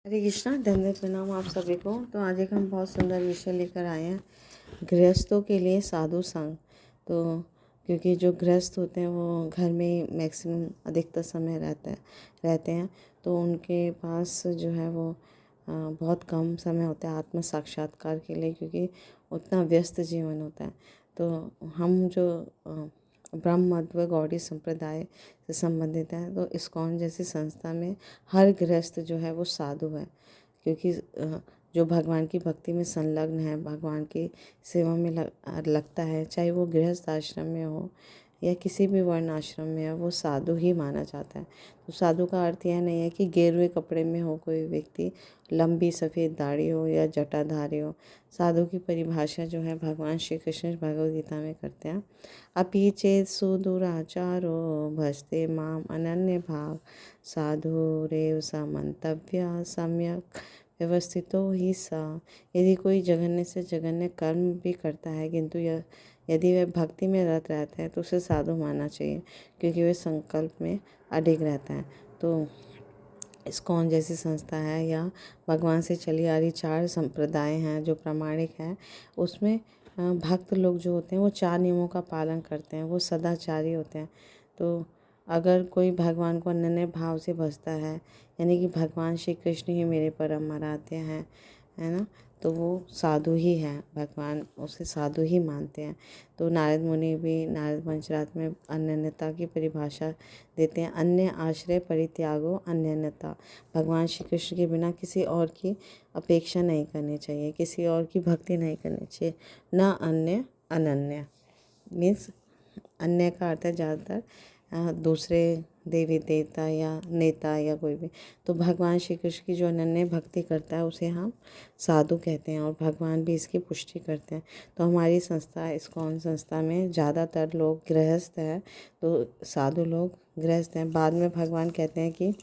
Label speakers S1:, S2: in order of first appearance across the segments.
S1: हरे कृष्णा, धन्यवाद, प्रणाम आप सभी को। तो आज एक हम बहुत सुंदर विषय लेकर आए हैं, गृहस्थों के लिए साधु संग। तो क्योंकि जो गृहस्थ होते हैं वो घर में मैक्सिमम अधिकतर समय रहते हैं, तो उनके पास जो है वो बहुत कम समय होता है आत्म साक्षात्कार के लिए, क्योंकि उतना व्यस्त जीवन होता है। तो हम जो ब्रह्म अद्वैत गौड़ी संप्रदाय से संबंधित है, तो इस्कॉन जैसी संस्था में हर गृहस्थ जो है वो साधु है, क्योंकि जो भगवान की भक्ति में संलग्न है, भगवान की सेवा में लगता है, चाहे वो गृहस्थ आश्रम में हो या किसी भी वर्ण आश्रम में है, वो साधु ही माना जाता है। तो साधु का अर्थ यह नहीं है कि गेरुए कपड़े में हो कोई व्यक्ति, लंबी सफ़ेद दाढ़ी हो या जटाधारी हो। साधु की परिभाषा जो है भगवान श्री कृष्ण भगवद गीता में करते हैं। अपि चेत सुदुराचारो भजते माम अनन्य भाव साधुरेव स मंतव्य सम्यक व्यवस्थितो ही सा। यदि कोई जघन्य से जघन्य कर्म भी करता है, किंतु यदि वह भक्ति में रत रहता है तो उसे साधु मानना चाहिए, क्योंकि वह संकल्प में अडिग रहता है। तो इस्कॉन जैसी संस्था है या भगवान से चली आ रही 4 संप्रदाय हैं जो प्रामाणिक हैं, उसमें भक्त लोग जो होते हैं वो 4 नियमों का पालन करते हैं, वो सदाचारी होते हैं। तो अगर कोई भगवान को अनन्य भाव से भजता है, यानी कि भगवान श्री कृष्ण ही मेरे परम आराध्य हैं, है ना, तो वो साधु ही है, भगवान उसे साधु ही मानते हैं। तो नारद मुनि भी नारद पंचरात्र में अनन्यता की परिभाषा देते हैं। अन्य आश्रय परित्यागो अनन्यता। भगवान श्री कृष्ण के बिना किसी और की अपेक्षा नहीं करनी चाहिए, किसी और की भक्ति नहीं करनी चाहिए। ना अन्य अनन्य मीन्स अन्य का अर्थ है ज़्यादातर दूसरे देवी देवता या नेता या कोई भी। तो भगवान श्री कृष्ण की जो अनन्य भक्ति करता है उसे हम साधु कहते हैं, और भगवान भी इसकी पुष्टि करते हैं। तो हमारी संस्था इस्कॉन संस्था में ज़्यादातर लोग गृहस्थ हैं, तो साधु लोग गृहस्थ हैं। बाद में भगवान कहते हैं कि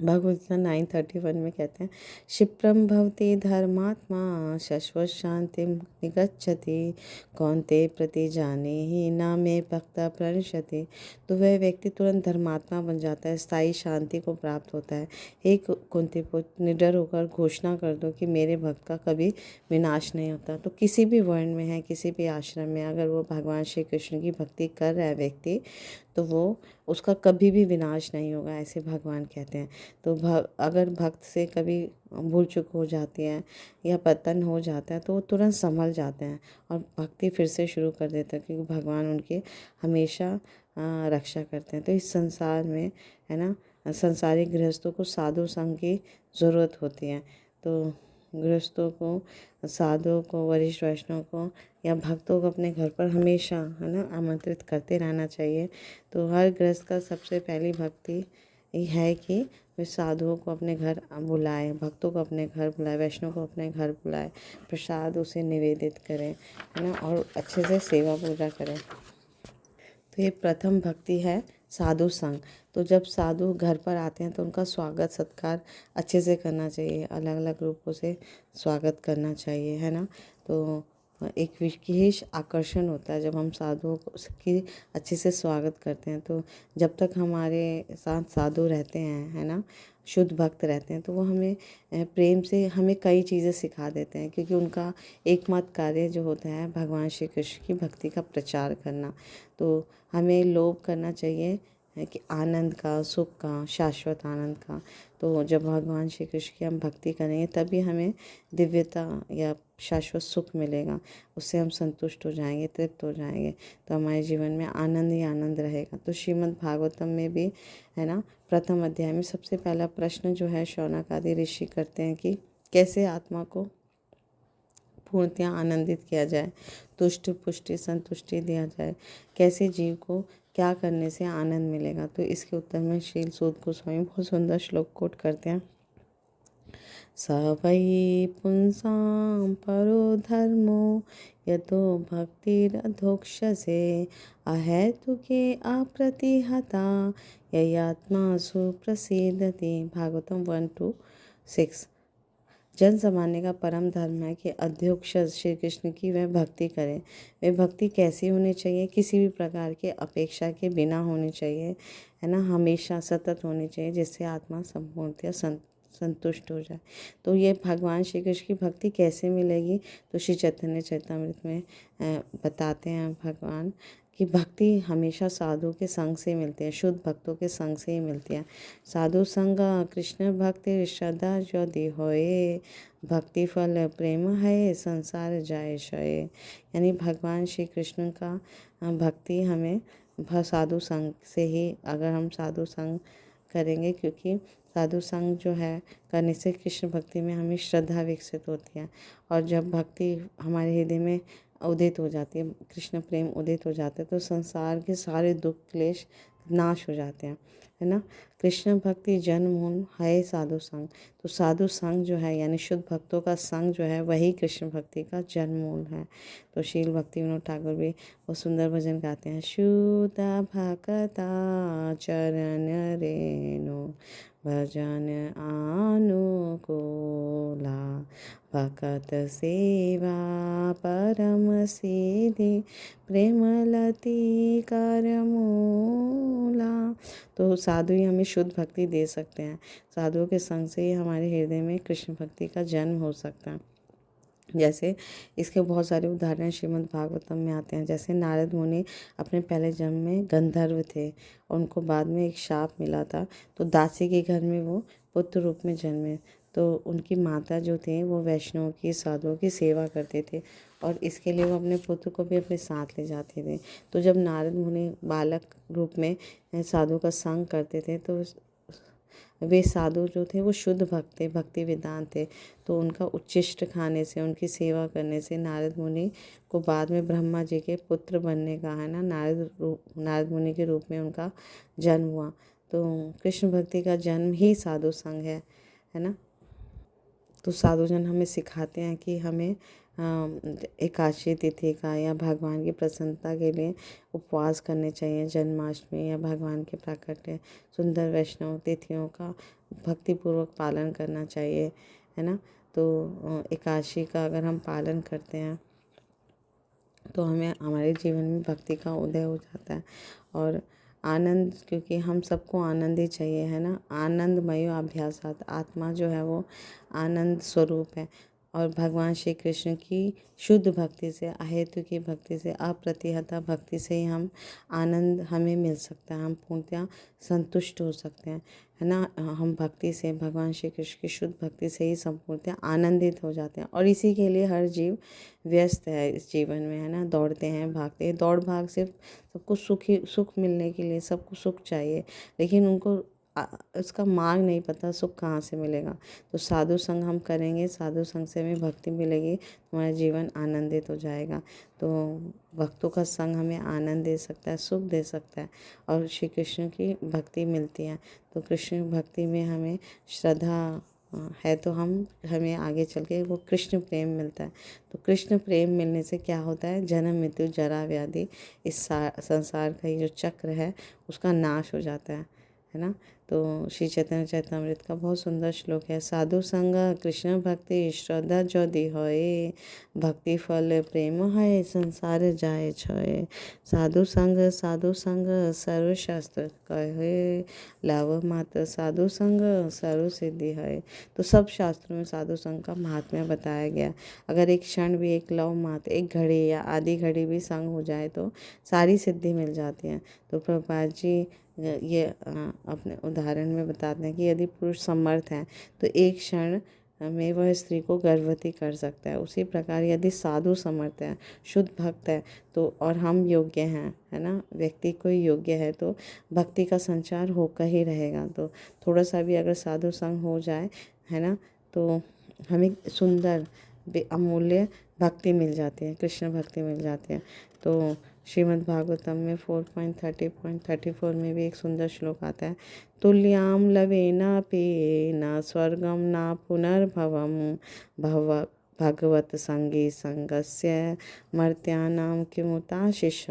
S1: भगवद गीता 9:31 में कहते हैं, क्षिप्रम भवति धर्मात्मा शश्वत शांतिम निगच्छति कौन्ते प्रति जाने ही ना में भक्ता प्रणश्यति। तो वह व्यक्ति तुरंत धर्मात्मा बन जाता है, स्थायी शांति को प्राप्त होता है। एक कुंती पुत्र, निडर होकर घोषणा कर दो कि मेरे भक्त का कभी विनाश नहीं होता। तो किसी भी वर्ण में है, किसी भी आश्रम में, अगर वो भगवान श्री कृष्ण की भक्ति कर रहा है व्यक्ति, तो वो उसका कभी भी विनाश नहीं होगा, ऐसे भगवान कहते हैं। तो अगर भक्त से कभी भूल चूक हो जाती है या पतन हो जाता है, तो वो तुरंत संभल जाते हैं और भक्ति फिर से शुरू कर देते हैं, क्योंकि भगवान उनकी हमेशा रक्षा करते हैं। तो इस संसार में, है ना, संसारिक गृहस्थों को साधु संग की ज़रूरत होती है। तो गृहस्थों को, साधुओं को, वरिष्ठ वैष्णव को या भक्तों को अपने घर पर हमेशा, है ना, आमंत्रित करते रहना चाहिए। तो हर गृहस्थ का सबसे पहली भक्ति ये है कि वे साधुओं को अपने घर बुलाए, भक्तों को अपने घर बुलाए, वैष्णव को अपने घर बुलाए, प्रसाद उसे निवेदित करें, है ना, और अच्छे से सेवा पूजा करें। तो ये प्रथम भक्ति है साधु संग। तो जब साधु घर पर आते हैं तो उनका स्वागत सत्कार अच्छे से करना चाहिए, अलग अलग रूपों से स्वागत करना चाहिए, है ना। तो एक विशेष आकर्षण होता है जब हम साधुओं की अच्छे से स्वागत करते हैं। तो जब तक हमारे साथ साधु रहते हैं, है ना, शुद्ध भक्त रहते हैं, तो वो हमें प्रेम से हमें कई चीज़ें सिखा देते हैं, क्योंकि उनका एकमात्र कार्य जो होता है भगवान श्री कृष्ण की भक्ति का प्रचार करना। तो हमें लोभ करना चाहिए है कि आनंद का, सुख का, शाश्वत आनंद का। तो जब भगवान श्री कृष्ण की हम भक्ति करेंगे तभी हमें दिव्यता या शाश्वत सुख मिलेगा, उससे हम संतुष्ट हो जाएंगे, तृप्त हो जाएंगे, तो हमारे जीवन में आनंद ही आनंद रहेगा। तो श्रीमद् भागवतम में भी, है ना, प्रथम अध्याय में सबसे पहला प्रश्न जो है शौनक आदि ऋषि करते हैं कि कैसे आत्मा को पूर्णतया आनंदित किया जाए, तुष्ट पुष्टि संतुष्टि दिया जाए, कैसे जीव को क्या करने से आनंद मिलेगा। तो इसके उत्तर में शील सूत गोस्वामी बहुत सुंदर श्लोक कोट करते हैं। स वै पुंसां परो धर्मो यतो भक्तिरधोक्षसे अहेतुके अप्रतिहता ययात्मासु प्रसीदति। भागवतम 1-6। जन जमाने का परम धर्म है कि अध्यक्ष श्री कृष्ण की वह भक्ति करें। वह भक्ति कैसी होनी चाहिए? किसी भी प्रकार के अपेक्षा के बिना होनी चाहिए, है ना, हमेशा सतत होनी चाहिए, जिससे आत्मा संपूर्णतया संतुष्ट हो जाए। तो ये भगवान श्री कृष्ण की भक्ति कैसे मिलेगी, तो श्री चैतन्य चरितामृत में बताते हैं भगवान कि भक्ति हमेशा साधु के संग से मिलती है, शुद्ध भक्तों के संग से ही मिलती है। साधु संग कृष्ण भक्ति श्रद्धा ज्योति होए, भक्ति फल प्रेम है संसार जाए क्षय। यानी भगवान श्री कृष्ण का भक्ति हमें साधु संग से ही, अगर हम साधु संग करेंगे, क्योंकि साधु संग जो है करने से कृष्ण भक्ति में हमें श्रद्धा विकसित होती है। और जब भक्ति हमारे हृदय में उदित हो जाती है, कृष्ण प्रेम उदित हो जाता है, तो संसार के सारे दुख क्लेश नाश हो जाते हैं, है ना। कृष्ण भक्ति जन्मूल है साधु संग। तो साधु संग जो है यानी शुद्ध भक्तों का संग जो है वही कृष्ण भक्ति का जन्मूल है। तो शील भक्ति विनोद ठाकुर भी बहुत सुंदर भजन गाते हैं। शुद्ध भक्ता चरण रेणु भजन अनुकूला, भकत सेवा परम सीधि प्रेमलती करमूला। तो साधु ही हमें शुद्ध भक्ति दे सकते हैं। साधुओं के संग से ही हमारे हृदय में कृष्ण भक्ति का जन्म हो सकता है। जैसे इसके बहुत सारे उदाहरण श्रीमद् भागवतम में आते हैं। जैसे नारद मुनि अपने पहले जन्म में गंधर्व थे और उनको बाद में एक शाप मिला था, तो दासी के घर में वो पुत्र रूप में जन्मे। तो उनकी माता जो थे वो वैष्णव की साधुओं की सेवा करते थे और इसके लिए वो अपने पुत्र को भी अपने साथ ले जाते थे। तो जब नारद मुनि बालक रूप में साधु का संग करते थे, तो वे साधु जो थे वो शुद्ध भक्त थे, भक्ति वेदांत थे। तो उनका उच्छिष्ट खाने से, उनकी सेवा करने से नारद मुनि को बाद में ब्रह्मा जी के पुत्र बनने का, है ना, नारद मुनि के रूप में उनका जन्म हुआ। तो कृष्ण भक्ति का जन्म ही साधु संग है ना। तो साधुजन हमें सिखाते हैं कि हमें एकादशी तिथि का या भगवान की प्रसन्नता के लिए उपवास करने चाहिए। जन्माष्टमी या भगवान के प्राकट्य सुंदर वैष्णव तिथियों का भक्तिपूर्वक पालन करना चाहिए, है ना। तो एकादशी का अगर हम पालन करते हैं तो हमें हमारे जीवन में भक्ति का उदय हो जाता है। और आनंद, क्योंकि हम सबको आनंद ही चाहिए, है ना। आनंदमय अभ्यासात, आत्मा जो है वो आनंद स्वरूप है। और भगवान श्री कृष्ण की शुद्ध भक्ति से, अहेतु की भक्ति से, अप्रतिहता भक्ति से ही हम आनंद हमें मिल सकता है। हम पूर्णतः संतुष्ट हो सकते हैं, है ना। हम भक्ति से, भगवान श्री कृष्ण की शुद्ध भक्ति से ही संपूर्णतः आनंदित हो जाते हैं। और इसी के लिए हर जीव व्यस्त है इस जीवन में, है ना। दौड़ते हैं, भागते हैं। दौड़ भाग से सबको सुख मिलने के लिए सबको सुख चाहिए, लेकिन उनको उसका मार्ग नहीं पता सुख कहाँ से मिलेगा। तो साधु संग हम करेंगे, साधु संग से हमें भक्ति मिलेगी, हमारा जीवन आनंदित हो जाएगा। तो भक्तों का संग हमें आनंद दे सकता है, सुख दे सकता है और श्री कृष्ण की भक्ति मिलती है। तो कृष्ण भक्ति में हमें श्रद्धा है तो हमें आगे चल के वो कृष्ण प्रेम मिलता है। तो कृष्ण प्रेम मिलने से क्या होता है, जन्म मृत्यु जरा व्याधि, इस संसार का ये जो चक्र है उसका नाश हो जाता है ना। तो श्री चैतन्य चरितामृत का बहुत सुंदर श्लोक है। साधु संग कृष्ण भक्ति श्रद्धा ज्योति होए, भक्ति फल प्रेम है संसार जाए छोए। साधु संग सर्वशास्त्र कहे, लाभ मात्र साधु संग सर्व सिद्धि है। तो सब शास्त्रों में साधु संग का महात्म्य बताया गया। अगर एक क्षण भी, एक लव मात्र, एक घड़ी या आधी घड़ी भी संग हो जाए तो सारी सिद्धि मिल जाती है। तो प्रभुपाद जी ये अपने उदाहरण में बताते हैं कि यदि पुरुष समर्थ हैं तो एक क्षण में वह स्त्री को गर्भवती कर सकता है। उसी प्रकार यदि साधु समर्थ है, शुद्ध भक्त है, तो और हम योग्य हैं, है ना, व्यक्ति कोई योग्य है, तो भक्ति का संचार होकर ही रहेगा। तो थोड़ा सा भी अगर साधु संग हो जाए, है ना, तो हमें सुंदर अमूल्य भक्ति मिल जाती है, कृष्ण भक्ति मिल जाती है। तो श्रीमद् भागवतम में 4.30.34 में भी एक सुंदर श्लोक आता है। तुल्याम लवेना पेना स्वर्गम ना पुनर्भवम भव भगवत संगी संगस्य मर्त्यानाम किमुताशिष।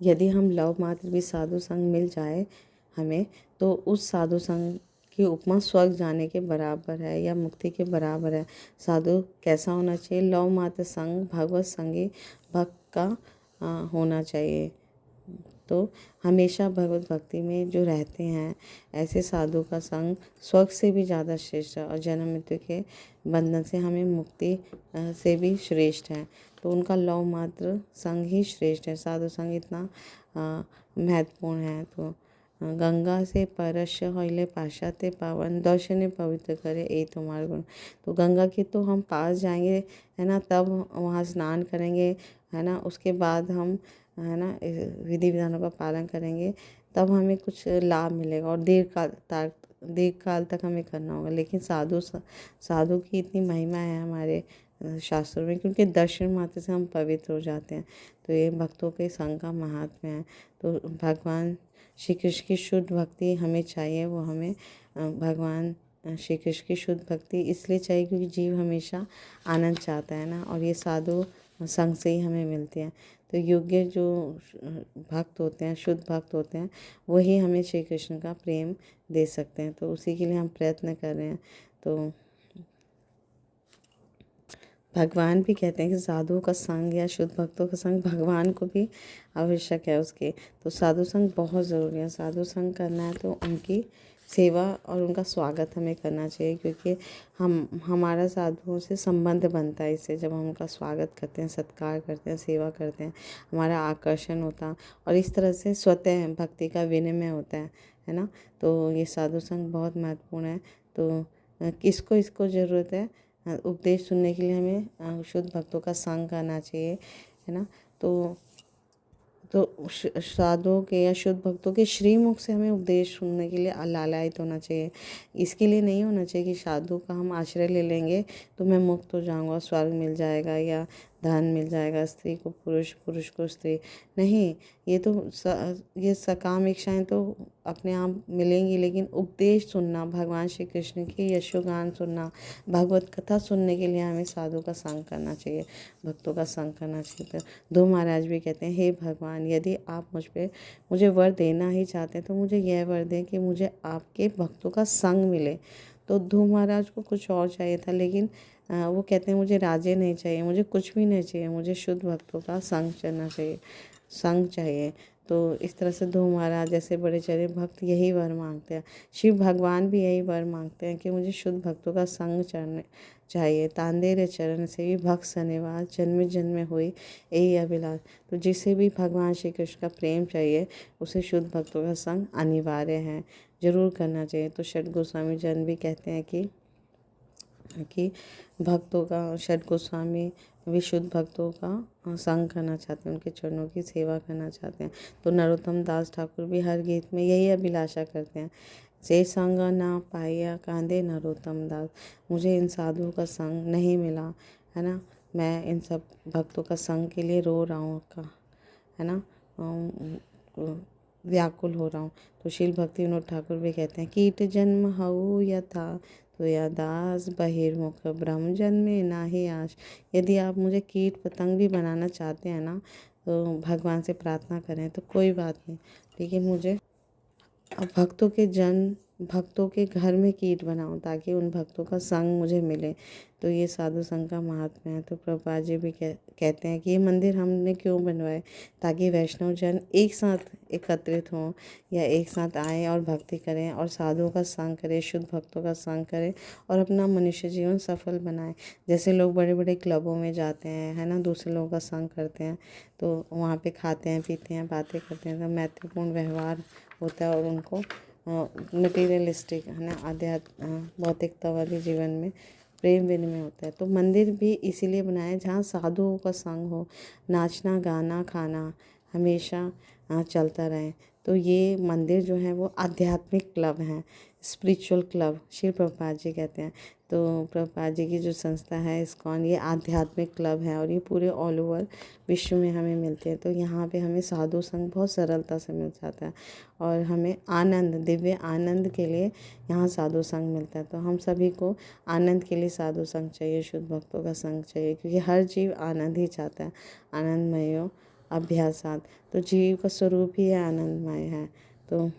S1: यदि हम लव मात्र भी साधु संग मिल जाए हमें, तो उस साधु संग की उपमा स्वर्ग जाने के बराबर है या मुक्ति के बराबर है। साधु कैसा होना चाहिए, लव मात्र संग भगवत संगी भक्त का होना चाहिए। तो हमेशा भगवत भक्ति में जो रहते हैं ऐसे साधु का संग स्वर्ग से भी ज़्यादा श्रेष्ठ है और जन्म मृत्यु के बंधन से हमें मुक्ति से भी श्रेष्ठ है। तो उनका लौ मात्र संग ही श्रेष्ठ है। साधु संग इतना महत्वपूर्ण है। तो गंगा से परश होइले पाशाते पावन दर्शने पवित्र करे ए तुम्हारे गुण। तो गंगा के तो हम पास जाएंगे है ना, तब वहाँ स्नान करेंगे है ना, उसके बाद हम है ना विधि विधानों का पालन करेंगे, तब हमें कुछ लाभ मिलेगा और दीर्घ काल तक हमें करना होगा। लेकिन साधु की इतनी महिमा है हमारे शास्त्रों में, क्योंकि दर्शन मात्र से हम पवित्र हो जाते हैं। तो ये भक्तों के संग का महात्म्य है। तो भगवान श्री कृष्ण की शुद्ध भक्ति हमें चाहिए। वो हमें भगवान श्री कृष्ण की शुद्ध भक्ति इसलिए चाहिए क्योंकि जीव हमेशा आनंद चाहता है ना, और ये साधु संग से ही हमें मिलते हैं। तो योग्य जो भक्त होते हैं, शुद्ध भक्त होते हैं, वही हमें श्री कृष्ण का प्रेम दे सकते हैं। तो उसी के लिए हम प्रयत्न कर रहे हैं। तो भगवान भी कहते हैं कि साधुओं का संग या शुद्ध भक्तों का संग भगवान को भी आवश्यक है उसके। तो साधु संग बहुत ज़रूरी है। साधु संग करना है तो उनकी सेवा और उनका स्वागत हमें करना चाहिए, क्योंकि हमारा साधुओं से संबंध बनता है। इससे जब हम उनका स्वागत करते हैं, सत्कार करते हैं, सेवा करते हैं, हमारा आकर्षण होता है और इस तरह से स्वतः भक्ति का विनिमय होता है ना। तो ये साधु संग बहुत महत्वपूर्ण है। तो किसको इसको ज़रूरत है? उपदेश सुनने के लिए हमें शुद्ध भक्तों का संग करना चाहिए है ना। तो साधुओं के या शुद्ध भक्तों के श्रीमुख से हमें उपदेश सुनने के लिए लालायित होना चाहिए। इसके लिए नहीं होना चाहिए कि साधु का हम आश्रय ले लेंगे तो मैं मुक्त हो जाऊंगा, स्वर्ग मिल जाएगा या धन मिल जाएगा, स्त्री को पुरुष, पुरुष को स्त्री। नहीं, ये सकाम इच्छाएं तो अपने आप मिलेंगी, लेकिन उपदेश सुनना, भगवान श्री कृष्ण की यशोगान सुनना, भगवत कथा सुनने के लिए हमें साधु का संग करना चाहिए, भक्तों का संग करना चाहिए। तो ध्रुव महाराज भी कहते हैं, हे भगवान, यदि आप मुझे वर देना ही चाहते हैं तो मुझे यह वर दें कि मुझे आपके भक्तों का संग मिले। तो ध्रुव महाराज को कुछ और चाहिए था, लेकिन वो कहते हैं मुझे राजे नहीं चाहिए, मुझे कुछ भी नहीं चाहिए, मुझे शुद्ध भक्तों का संग चाहिए। तो इस तरह से ध्रुव महाराज जैसे बड़े चरे भक्त यही वर मांगते हैं। शिव भगवान भी यही वर मांगते हैं कि मुझे शुद्ध भक्तों का संग चाहिए। तांदेर चरण से भी भक्त सनेवास, जन्म जन्म हुई यही अभिलाष। तो जिसे भी भगवान श्री कृष्ण का प्रेम चाहिए उसे शुद्ध भक्तों का संग अनिवार्य है, जरूर करना चाहिए। तो षट गोस्वामी जन भी कहते हैं कि भक्तों का, षट गोस्वामी विशुद्ध भक्तों का संग करना चाहते हैं, उनके चरणों की सेवा करना चाहते हैं। तो नरोत्तम दास ठाकुर भी हर गीत में यही अभिलाषा करते हैं, से संग ना पाया कांदे नरोत्तम दास। मुझे इन साधुओं का संग नहीं मिला है ना, मैं इन सब भक्तों का संग के लिए रो रहा हूँ है ना, व्याकुल हो रहा हूँ। तो शील भक्ति विनोद ठाकुर भी कहते हैं, कीट जन्म हऊ यथा तो या दास बहिर्मुख ब्रह्म जन्मे नाही आश। यदि आप मुझे कीट पतंग भी बनाना चाहते हैं ना, तो भगवान से प्रार्थना करें तो कोई बात नहीं, लेकिन मुझे भक्तों के घर में कीट बनाऊं ताकि उन भक्तों का संग मुझे मिले। तो ये साधु संग का महात्म्य है। तो प्रभुपाद जी भी कहते हैं कि ये मंदिर हमने क्यों बनवाए, ताकि वैष्णव जन एक साथ एकत्रित हों या एक साथ आएँ और भक्ति करें और साधुओं का संग करें, शुद्ध भक्तों का संग करें और अपना मनुष्य जीवन सफल बनाएं। जैसे लोग बड़े बड़े क्लबों में जाते हैं है ना, दूसरे लोगों का संग करते हैं, तो वहाँ पे खाते हैं, पीते हैं, बातें करते हैं, तो मैत्रीपूर्ण व्यवहार होता है और उनको मटेरियलिस्टिक है ना, भौतिकता वाले जीवन में प्रेम विनिमय होता है। तो मंदिर भी इसीलिए बनाए जहाँ साधुओं का संग हो, नाचना गाना खाना हमेशा चलता रहे। तो ये मंदिर जो है वो आध्यात्मिक क्लब हैं, स्पिरिचुअल क्लब श्री प्रभुपाद जी कहते हैं। तो प्रभुपाद जी की जो संस्था है इस्कॉन, ये आध्यात्मिक क्लब है और ये पूरे ऑल ओवर विश्व में हमें मिलते हैं। तो यहाँ पे हमें साधु संग बहुत सरलता से मिल जाता है और हमें आनंद, दिव्य आनंद के लिए यहाँ साधु संग मिलता है। तो हम सभी को आनंद के लिए साधु संग चाहिए, शुद्ध भक्तों का संग चाहिए, क्योंकि हर जीव आनंद ही चाहता है। आनंदमयो अभ्यासात, तो जीव का स्वरूप ही आनंदमय है। तो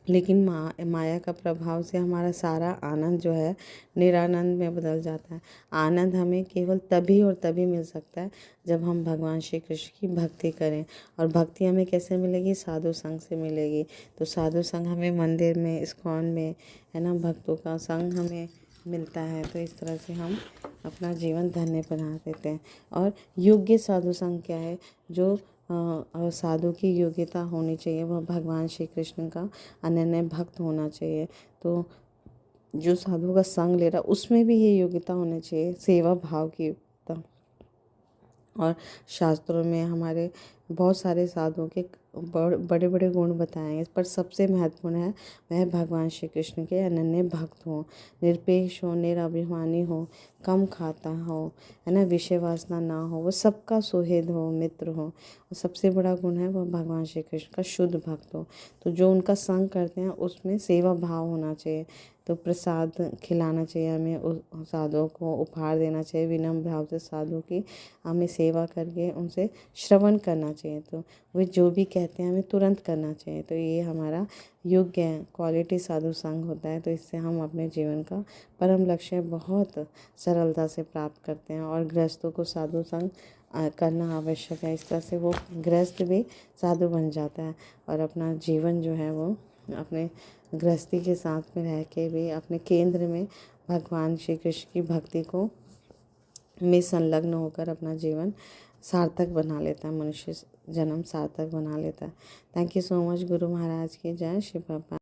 S1: लेकिन माया का प्रभाव से हमारा सारा आनंद जो है निरानंद में बदल जाता है। आनंद हमें केवल तभी और तभी मिल सकता है जब हम भगवान श्री कृष्ण की भक्ति करें। और भक्ति हमें कैसे मिलेगी? साधु संग से मिलेगी। तो साधु संग हमें मंदिर में, इस्कॉन में, है ना, भक्तों का संग हमें मिलता है। तो इस तरह से हम अपना जीवन धन्य बना देते हैं। और योग्य साधु संग क्या है? जो साधु की योग्यता होनी चाहिए, वह भगवान श्री कृष्ण का अनन्य भक्त होना चाहिए। तो जो साधु का संग ले रहा उसमें भी ये योग्यता होनी चाहिए, सेवा भाव की योग्यता। और शास्त्रों में हमारे बहुत सारे साधुओं के बड़े बड़े गुण बताए हैं, पर सबसे महत्वपूर्ण है वह भगवान श्री कृष्ण के अनन्य भक्त हो, निरपेक्ष हो, निराभिमानी हो, कम खाता हो, है ना, विषय वासना ना हो, वो सबका सुहृद हो, मित्र हो। और सबसे बड़ा गुण है वह भगवान श्री कृष्ण का शुद्ध भक्त हो। तो जो उनका संग करते हैं उसमें सेवा भाव होना चाहिए। तो प्रसाद खिलाना चाहिए हमें, उस साधुओं को उपहार देना चाहिए, विनम्र भाव से साधु की हमें सेवा करके उनसे श्रवण करना चाहिए। तो वे जो भी कहते हैं हमें तुरंत करना चाहिए। तो ये हमारा योग्य क्वालिटी साधु संग होता है। तो इससे हम अपने जीवन का परम लक्ष्य बहुत सरलता से प्राप्त करते हैं। और गृहस्थों को साधु संग करना आवश्यक है। इस तरह से वो गृहस्थ भी साधु बन जाता है और अपना जीवन जो है वो अपने गृहस्थी के साथ में रह के भी अपने केंद्र में भगवान श्री कृष्ण की भक्ति को में संलग्न होकर अपना जीवन सार्थक बना लेता है, मनुष्य जन्म सार्थक बना लेता है। Thank you so much. Guru Maharaj की जय। शिव बाबा।